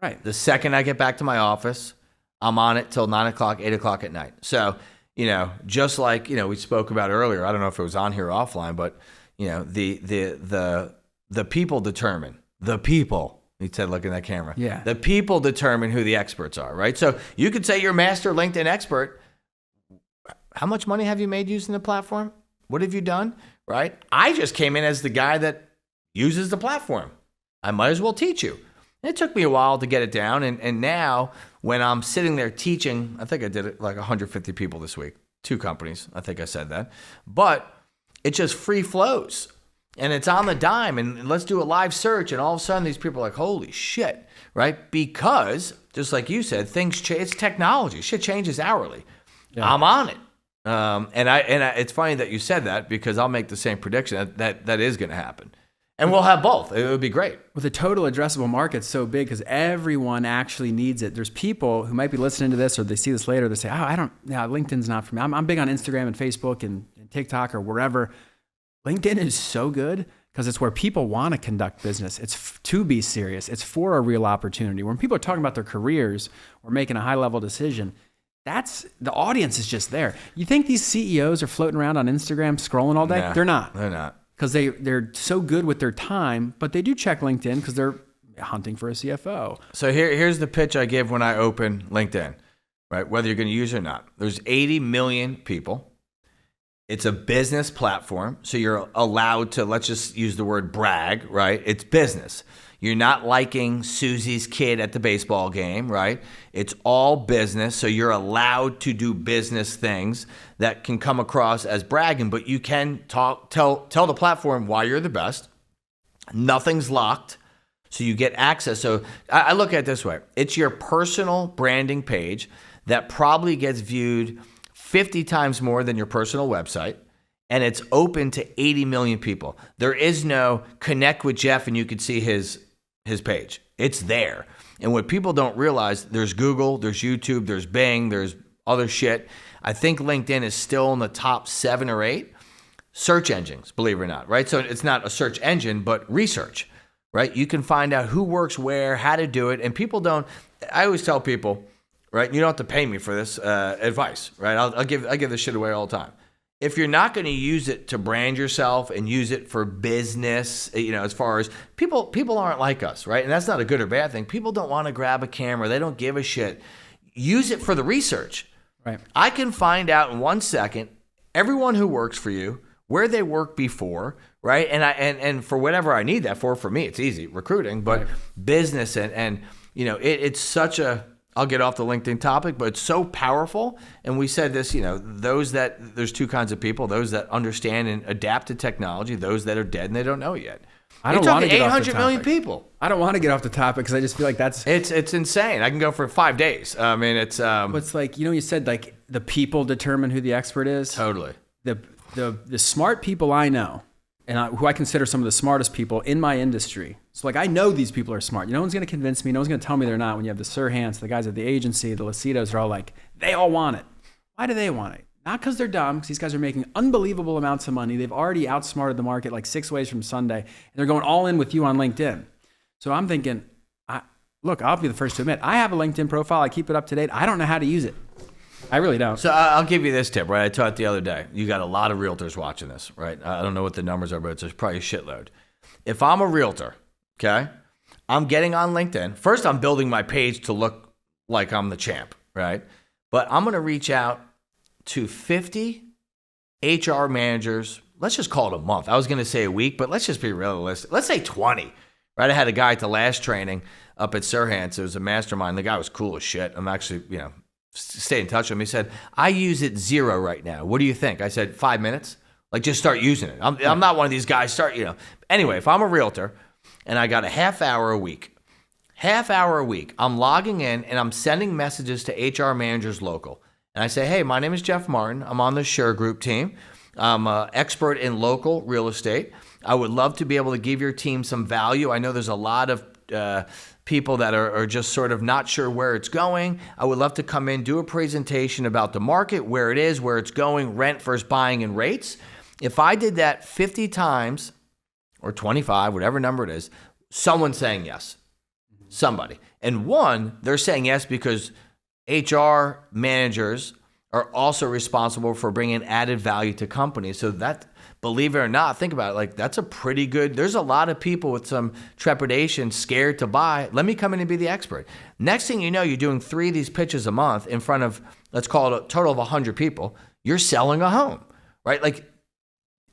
Right. The second I get back to my office, I'm on it till 9 o'clock, 8 o'clock at night. So, just like, we spoke about earlier, I don't know if it was on here or offline, but, the people determine. The people, he said, look at that camera. Yeah. The people determine who the experts are, right? So you could say you're master LinkedIn expert. How much money have you made using the platform? What have you done, right? I just came in as the guy that uses the platform. I might as well teach you. And it took me a while to get it down. And now when I'm sitting there teaching, I think I did it like 150 people this week, 2 companies. I think I said that. But it just free flows. And it's on the dime, and let's do a live search, and all of a sudden these people are like, holy shit, right? Because, just like you said, things change. It's technology. Shit changes hourly. Yeah. I'm on it. And it's funny that you said that, because I'll make the same prediction that is going to happen. And we'll have both. It would be great. Well, the total addressable market's so big because everyone actually needs it. There's people who might be listening to this, or they see this later, they say, LinkedIn's not for me. I'm big on Instagram and Facebook and TikTok or wherever. LinkedIn is so good because it's where people want to conduct business. It's to be serious. It's for a real opportunity. When people are talking about their careers or making a high-level decision, the audience is just there. You think these CEOs are floating around on Instagram scrolling all day? Nah, they're not. They're not. Because they're so good with their time, but they do check LinkedIn because they're hunting for a CFO. So here's the pitch I give when I open LinkedIn, right? Whether you're going to use it or not. There's 80 million people. It's a business platform, so you're allowed to, let's just use the word brag, right? It's business. You're not liking Susie's kid at the baseball game, right? It's all business, so you're allowed to do business things that can come across as bragging, but you can tell the platform why you're the best. Nothing's locked, so you get access. So I look at it this way. It's your personal branding page that probably gets viewed 50 times more than your personal website, and it's open to 80 million people. There is no connect with Jeff and you could see his page. It's there. And what people don't realize, there's Google, there's YouTube, there's Bing, there's other shit. I think LinkedIn is still in the top 7 or 8 search engines, believe it or not, right? So it's not a search engine, but research, right? You can find out who works where, how to do it, and people don't. I always tell people, right? You don't have to pay me for this advice, right? I give this shit away all the time. If you're not going to use it to brand yourself and use it for business, as far as people aren't like us, right? And that's not a good or bad thing. People don't want to grab a camera. They don't give a shit. Use it for the research. Right. I can find out in 1 second everyone who works for you, where they worked before, right? And for whatever I need that for me, it's easy, recruiting, but right. Business and it's such a, I'll get off the LinkedIn topic, but it's so powerful. And we said this, there's 2 kinds of people, those that understand and adapt to technology, those that are dead and they don't know it yet. I don't want to get off the 800 million people. I don't want to get off the topic because I just feel like it's insane. I can go for 5 days. I mean, it's it's like, you said like the people determine who the expert is. Totally. The smart people I know, and who I consider some of the smartest people in my industry. So like I know these people are smart. No one's going to convince me. No one's going to tell me they're not. When you have the Sirhants, the guys at the agency, the Lacitos are all like, they all want it. Why do they want it? Not because they're dumb, because these guys are making unbelievable amounts of money. They've already outsmarted the market like 6 ways from Sunday. And they're going all in with you on LinkedIn. So I'm thinking, look, I'll be the first to admit, I have a LinkedIn profile. I keep it up to date. I don't know how to use it. I really don't. So I'll give you this tip, right? I taught the other day. You got a lot of realtors watching this, right? I don't know what the numbers are, but it's probably a shitload. If I'm a realtor, okay, I'm getting on LinkedIn. First, I'm building my page to look like I'm the champ, right? But I'm going to reach out to 50 HR managers. Let's just call it a month. I was going to say a week, but let's just be realistic. Let's say 20, right? I had a guy at the last training up at Sirhants. It was a mastermind. The guy was cool as shit. I'm actually, stay in touch with him. He said, I use it 0 right now. What do you think? I said, 5 minutes. Like, just start using it. I'm not one of these guys. Anyway, if I'm a realtor and I got a half hour a week, I'm logging in and I'm sending messages to HR managers local. And I say, hey, my name is Jeff Martin. I'm on the Sure Group team. I'm an expert in local real estate. I would love to be able to give your team some value. I know there's a lot of people that are just sort of not sure where it's going. I would love to come in, do a presentation about the market, where it is, where it's going, rent versus buying and rates. If I did that 50 times or 25, whatever number it is, someone's saying yes. Somebody. And one, they're saying yes because HR managers are also responsible for bringing added value to companies. So that, believe it or not, think about it, like that's a pretty good, there's a lot of people with some trepidation, scared to buy. Let me come in and be the expert. Next thing you know, you're doing 3 of these pitches a month in front of, let's call it a total of 100 people. You're selling a home, right? Like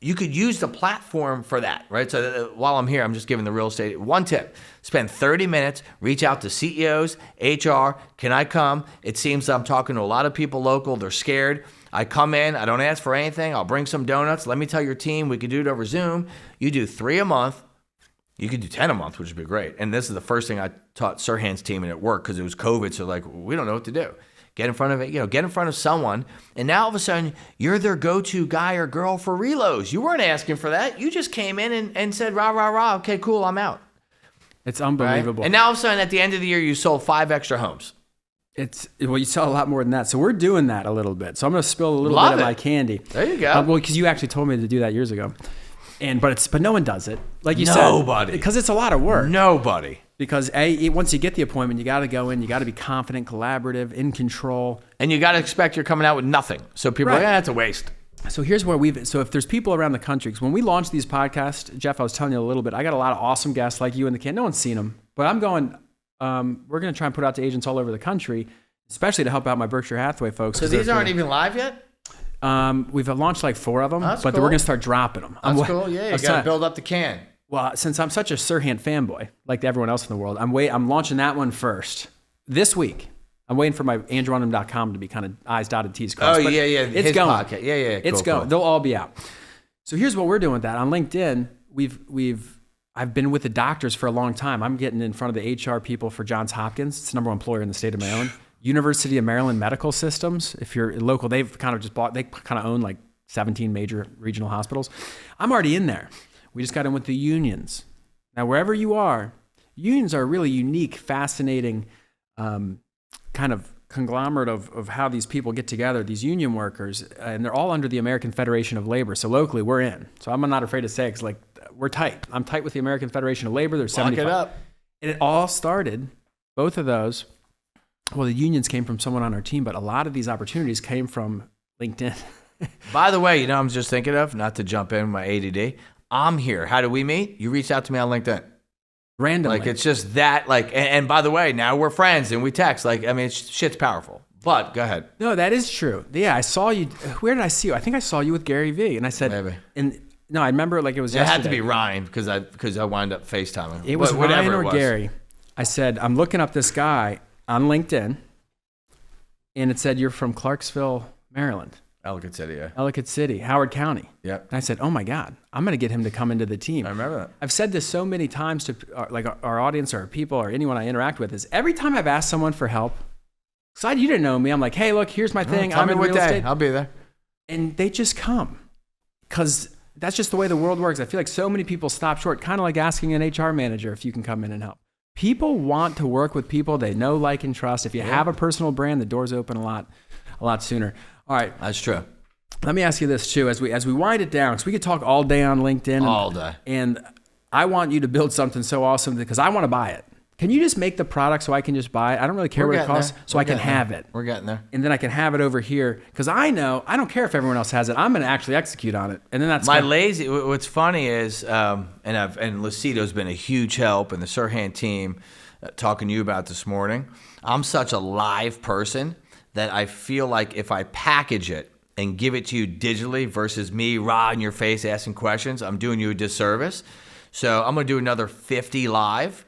you could use the platform for that, right? So while I'm here, I'm just giving the real estate one tip. Spend 30 minutes, reach out to CEOs, HR. Can I come? It seems I'm talking to a lot of people local. They're scared. I come in. I don't ask for anything. I'll bring some donuts. Let me tell your team. We could do it over Zoom. You do 3 a month. You could do 10 a month, which would be great. And this is the first thing I taught Sirhan's team and it worked because it was COVID. So like, we don't know what to do. Get in front of it, get in front of someone. And now all of a sudden, you're their go-to guy or girl for reloads. You weren't asking for that. You just came in and said, rah, rah, rah. Okay, cool, I'm out. It's unbelievable. Right? And now all of a sudden, at the end of the year, you sold 5 extra homes. Well, you sell a lot more than that. So we're doing that a little bit. So I'm going to spill a little bit of my candy. There you go. Well, because you actually told me to do that years ago. But no one does it. Like you said. Nobody. Because it's a lot of work. Nobody. Because once you get the appointment, you got to go in, you got to be confident, collaborative, in control. And you got to expect you're coming out with nothing. So people are like, that's a waste. So here's where so if there's people around the country, because when we launched these podcasts, Jeff, I was telling you a little bit, I got a lot of awesome guests like you in the can. No one's seen them, but I'm going, we're going to try and put out to agents all over the country, especially to help out my Berkshire Hathaway folks. So these aren't even live yet? We've launched like 4 of them, but cool. We're going to start dropping them. That's cool. Yeah, you got to build up the can. Well, since I'm such a Sirhan fanboy, like everyone else in the world, I'm launching that one first this week. I'm waiting for my AndrewUndem.com to be kind of I's dotted, T's crossed. Oh, yeah. It's his going. Podcast. Yeah. It's going. Cool. They'll all be out. So here's what we're doing with that. On LinkedIn, I've been with the doctors for a long time. I'm getting in front of the HR people for Johns Hopkins. It's the number 1 employer in the state of Maryland. University of Maryland Medical Systems. If you're local, they've kind of just bought, they kind of own like 17 major regional hospitals. I'm already in there. We just got in with the unions. Now, wherever you are, unions are a really unique, fascinating kind of conglomerate of how these people get together, these union workers, and they're all under the American Federation of Labor. So locally, we're in. So I'm not afraid to say it because like, we're tight. I'm tight with the American Federation of Labor. There's 75. Lock it up. And it all started, both of those, well, the unions came from someone on our team, but a lot of these opportunities came from LinkedIn. By the way, I'm just thinking of, not to jump in my ADD, I'm here. How do we meet? You reached out to me on LinkedIn. Randomly. Like, it's just that, like, and by the way, now we're friends and we text. Like, I mean, shit's powerful. But go ahead. No, that is true. Yeah, I saw you. Where did I see you? I think I saw you with Gary Vee. And I said, maybe. No, I remember like it was yesterday. It had to be Ryan because I wound up FaceTiming. It was Ryan or Gary. I said, I'm looking up this guy on LinkedIn. And it said, you're from Clarksville, Maryland. Ellicott City, yeah. Ellicott City, Howard County. Yep. And I said, oh my God, I'm going to get him to come into the team. I remember that. I've said this so many times to our audience or our people or anyone I interact with is every time I've asked someone for help, because you didn't know me, I'm like, hey, look, here's my thing. Tell I'm me in what real day. estate. I'll be there. And they just come because that's just the way the world works. I feel like so many people stop short, kind of like asking an HR manager if you can come in and help. People want to work with people they know, like, and trust. If you have a personal brand, the doors open a lot sooner. All right. That's true. Let me ask you this too, as we wind it down, because we could talk all day on LinkedIn. All day. And I want you to build something so awesome because I want to buy it. Can you just make the product so I can just buy it? I don't really care what it costs, so I can have it. We're getting there. And then I can have it over here because I know I don't care if everyone else has it. I'm going to actually execute on it. And then that's lazy. What's funny is, and Lucido's been a huge help, and the Sirhan team talking to you about this morning. I'm such a live person that I feel like if I package it and give it to you digitally versus me raw in your face asking questions, I'm doing you a disservice. So I'm going to do another 50 live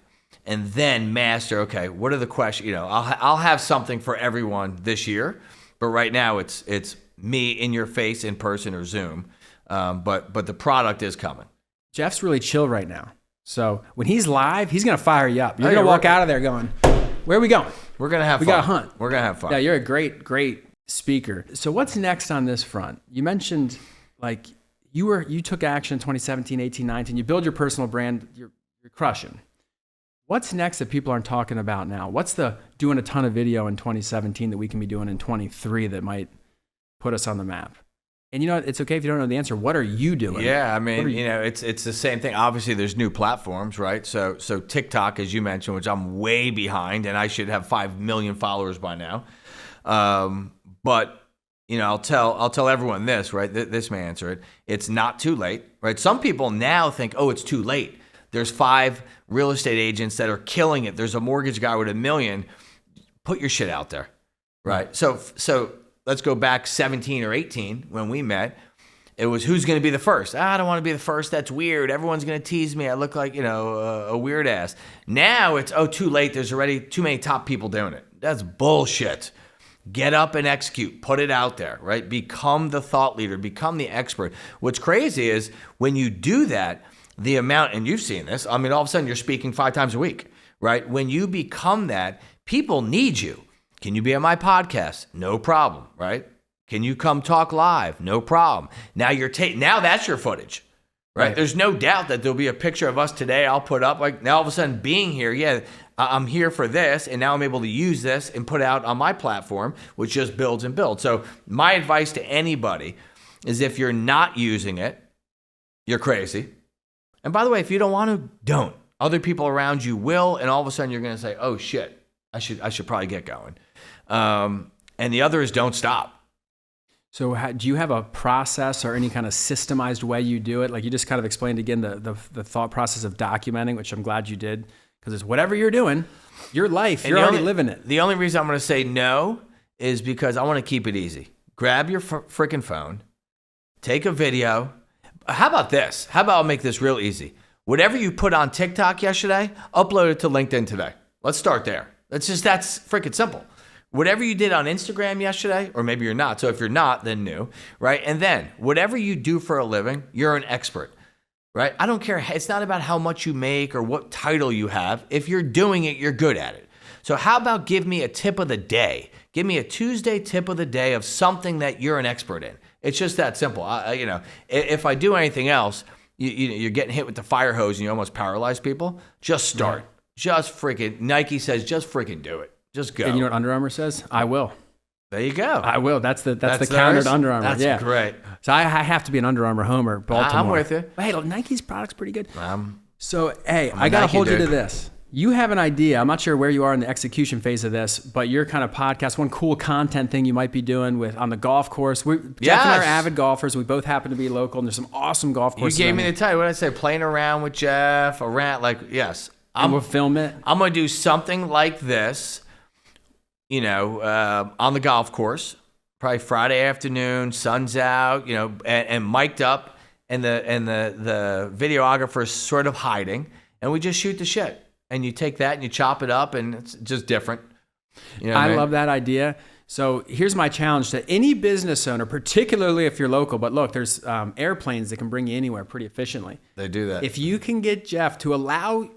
and then master, okay, what are the questions? I'll have something for everyone this year, but right now it's me in your face in person or Zoom. But the product is coming. Jeff's really chill right now. So when he's live, he's going to fire you up. You're going to walk out of there going, where are we going? We're going to have fun. We got to hunt. We're going to have fun. Yeah, you're a great speaker. So what's next on this front? You mentioned like you took action in 2017, 18, 19. You build your personal brand. You're crushing. What's next that people aren't talking about now? What's the doing a ton of video in 2017 that we can be doing in 23 that might put us on the map? And you know what? It's okay if you don't know the answer. What are you doing? Yeah, I mean, it's the same thing. Obviously, there's new platforms, right? So TikTok, as you mentioned, which I'm way behind, and I should have 5 million followers by now. But I'll tell everyone this, right? This may answer it. It's not too late, right? Some people now think, oh, it's too late. There's 5 real estate agents that are killing it. There's a mortgage guy with $1 million. Put your shit out there, right? So let's go back 17 or 18 when we met. It was who's going to be the first. I don't want to be the first. That's weird. Everyone's going to tease me. I look like, a weird ass. Now it's, too late. There's already too many top people doing it. That's bullshit. Get up and execute. Put it out there, right? Become the thought leader. Become the expert. What's crazy is when you do that, the amount, and you've seen this, I mean, all of a sudden you're speaking 5 times a week, right? When you become that, people need you. Can you be on my podcast? No problem, right? Can you come talk live? No problem. Now now that's your footage, right? There's no doubt that there'll be a picture of us today I'll put up. Like now all of a sudden being here, yeah, I'm here for this, and now I'm able to use this and put it out on my platform, which just builds and builds. So my advice to anybody is if you're not using it, you're crazy. And by the way, if you don't want to, don't. Other people around you will, and all of a sudden you're going to say, oh shit, I should probably get going. And the other is don't stop. So do you have a process or any kind of systemized way you do it? Like you just kind of explained again the thought process of documenting, which I'm glad you did, because it's whatever you're doing, your life, and you're already living it. The only reason I'm going to say no is because I want to keep it easy. Grab your freaking phone, take a video. How about this? How about I'll make this real easy? Whatever you put on TikTok yesterday, upload it to LinkedIn today. Let's start there. That's freaking simple. Whatever you did on Instagram yesterday, or maybe you're not. So if you're not, then new, right? And then whatever you do for a living, you're an expert, right? I don't care. It's not about how much you make or what title you have. If you're doing it, you're good at it. So how about give me a tip of the day? Give me a Tuesday tip of the day of something that you're an expert in. It's just that simple. If I do anything else, you're getting hit with the fire hose and you almost paralyze people. Just start. Yeah. Just freaking, Nike says, just freaking do it. Just go. And you know what Under Armour says? I will. There you go. I will. That's the counter to Under Armour. That's great. So I have to be an Under Armour homer, Baltimore. I'm with you. But hey, Nike's product's pretty good. So, hey, I got to hold you to this. You have an idea. I'm not sure where you are in the execution phase of this, but your kind of podcast, one cool content thing you might be doing on the golf course. Jeff and I are avid golfers. We both happen to be local, and there's some awesome golf courses. You gave me the title. What did I say? Playing around with Jeff, yes. And we'll film it. I'm going to do something like this, on the golf course, probably Friday afternoon, sun's out, and mic'd up, and the videographer's sort of hiding, and we just shoot the shit. And you take that and you chop it up, and it's just different. I love that idea. So here's my challenge to any business owner, particularly if you're local. But look, there's airplanes that can bring you anywhere pretty efficiently. They do that. If you can get Jeff to allow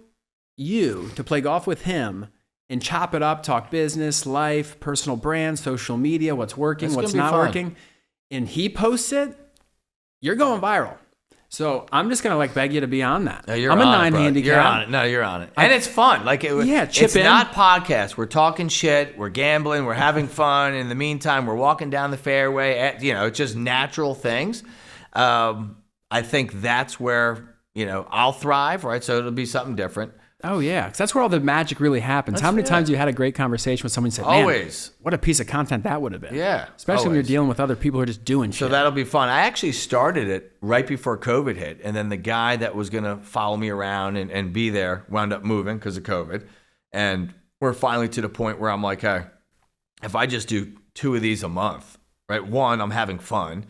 you to play golf with him and chop it up, talk business, life, personal brand, social media, what's working, what's not working, and he posts it, you're going viral. So I'm just going to beg you to be on that. No, I'm a 9 handicap. You're on it. No, you're on it. And it's fun. It's not podcast. We're talking shit. We're gambling. We're having fun. In the meantime, we're walking down the fairway. It's just natural things. I think that's where, I'll thrive, right? So it'll be something different. Oh, yeah. Because that's where all the magic really happens. How many times you had a great conversation with someone and said, man, always. What a piece of content that would have been. Yeah. Especially when you're dealing with other people who are just doing shit. So that'll be fun. I actually started it right before COVID hit. And then the guy that was going to follow me around and be there wound up moving because of COVID. And we're finally to the point where I'm like, hey, if I just do 2 of these a month, right? 1, I'm having fun.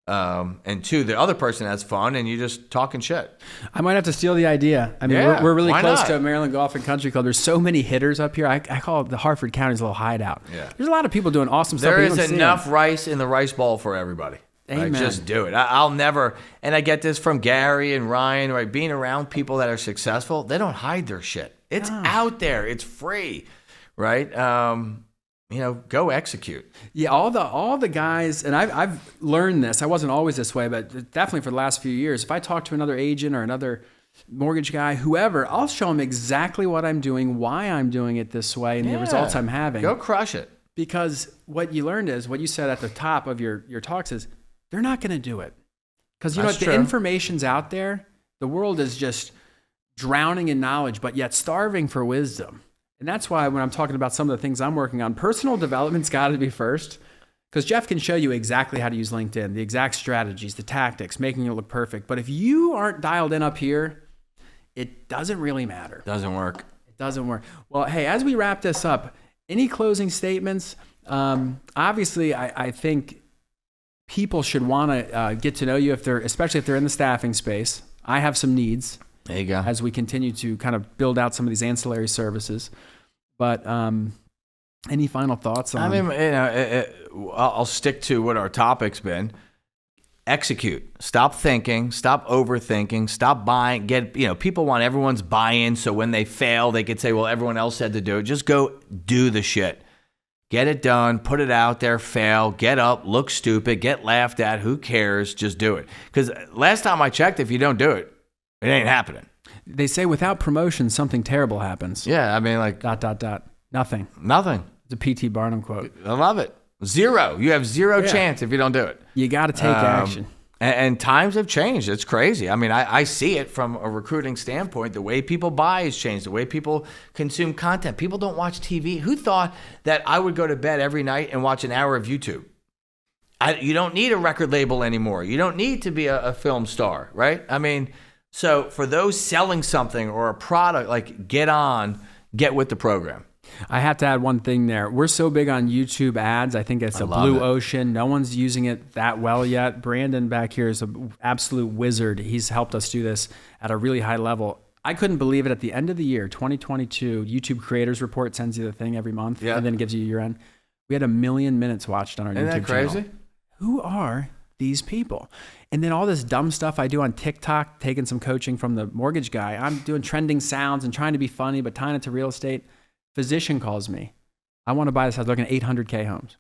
And 2, the other person has fun, and you just talking shit. I might have to steal the idea. I mean, we're really close to Maryland Golf and Country Club. There's so many hitters up here. I call it the Hartford County's little hideout. Yeah. There's a lot of people doing awesome stuff. There is enough rice in the rice bowl for everybody. Amen. Right? Just do it. I'll never, and I get this from Gary and Ryan, right? Being around people that are successful, they don't hide their shit. It's out there. It's free, right? Go execute. Yeah, all the guys, and I've learned this. I wasn't always this way, but definitely for the last few years, if I talk to another agent or another mortgage guy, whoever, I'll show them exactly what I'm doing, why I'm doing it this way, and the results I'm having. Go crush it. Because what you learned is, what you said at the top of your talks is, they're not going to do it. Because you know That's what? The true. information's out there. The world is just drowning in knowledge, but yet starving for wisdom. And that's why when I'm talking about some of the things I'm working on, personal development's got to be first. Because Jeff can show you exactly how to use LinkedIn, the exact strategies, the tactics, making it look perfect. But if you aren't dialed in up here, it doesn't really matter. Doesn't work. It doesn't work. Well, hey, as we wrap this up, any closing statements? Obviously, I think people should want to get to know you especially if they're in the staffing space. I have some needs. There you go. As we continue to kind of build out some of these ancillary services. But any final thoughts on? I mean, I'll stick to what our topic's been. Execute. Stop thinking. Stop overthinking. Stop buying. People want everyone's buy-in, so when they fail, they could say, well, everyone else said to do it. Just go do the shit. Get it done. Put it out there. Fail. Get up. Look stupid. Get laughed at. Who cares? Just do it. Because last time I checked, if you don't do it, it ain't happening. They say without promotion, something terrible happens. Yeah, I mean, like... ... Nothing. Nothing. It's a P.T. Barnum quote. I love it. Zero. You have zero chance if you don't do it. You got to take action. And times have changed. It's crazy. I mean, I see it from a recruiting standpoint. The way people buy has changed. The way people consume content. People don't watch TV. Who thought that I would go to bed every night and watch an hour of YouTube? You don't need a record label anymore. You don't need to be a film star, right? I mean, so for those selling something or a product, like get with the program. I have to add one thing there. We're so big on YouTube ads. I think it's a blue ocean. No one's using it that well yet. Brandon back here is an absolute wizard. He's helped us do this at a really high level. I couldn't believe it. At the end of the year, 2022, YouTube Creators Report sends you the thing every month, and then it gives you year end. We had 1 million minutes watched on our YouTube channel. Isn't that crazy? Who are these people? And then all this dumb stuff I do on TikTok, taking some coaching from the mortgage guy. I'm doing trending sounds and trying to be funny, but tying it to real estate. Physician calls me. I want to buy this house. Looking at 800K homes.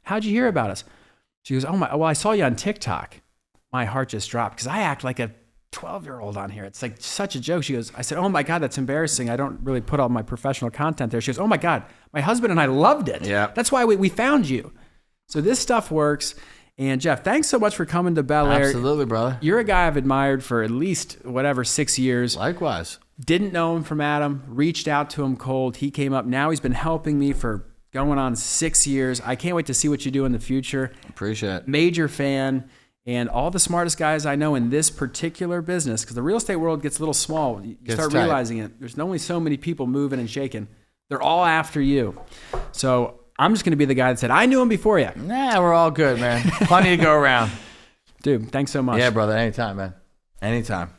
How'd you hear about us? She goes, well, I saw you on TikTok. My heart just dropped because I act like a 12-year-old on here. It's like such a joke. She goes, I said, oh my God, that's embarrassing. I don't really put all my professional content there. She goes, oh my God, my husband and I loved it. Yeah. That's why we found you. So this stuff works. And Jeff, thanks so much for coming to Bel Air. Absolutely, brother. You're a guy I've admired for at least 6 years. Likewise. Didn't know him from Adam, reached out to him cold. He came up. Now he's been helping me for going on 6 years. I can't wait to see what you do in the future. Appreciate it. Major fan. And all the smartest guys I know in this particular business, because the real estate world gets a little small. You start realizing it. There's only so many people moving and shaking. They're all after you. So I'm just going to be the guy that said, I knew him before you. Nah, we're all good, man. Plenty to go around. Dude, thanks so much. Yeah, brother. Anytime, man. Anytime.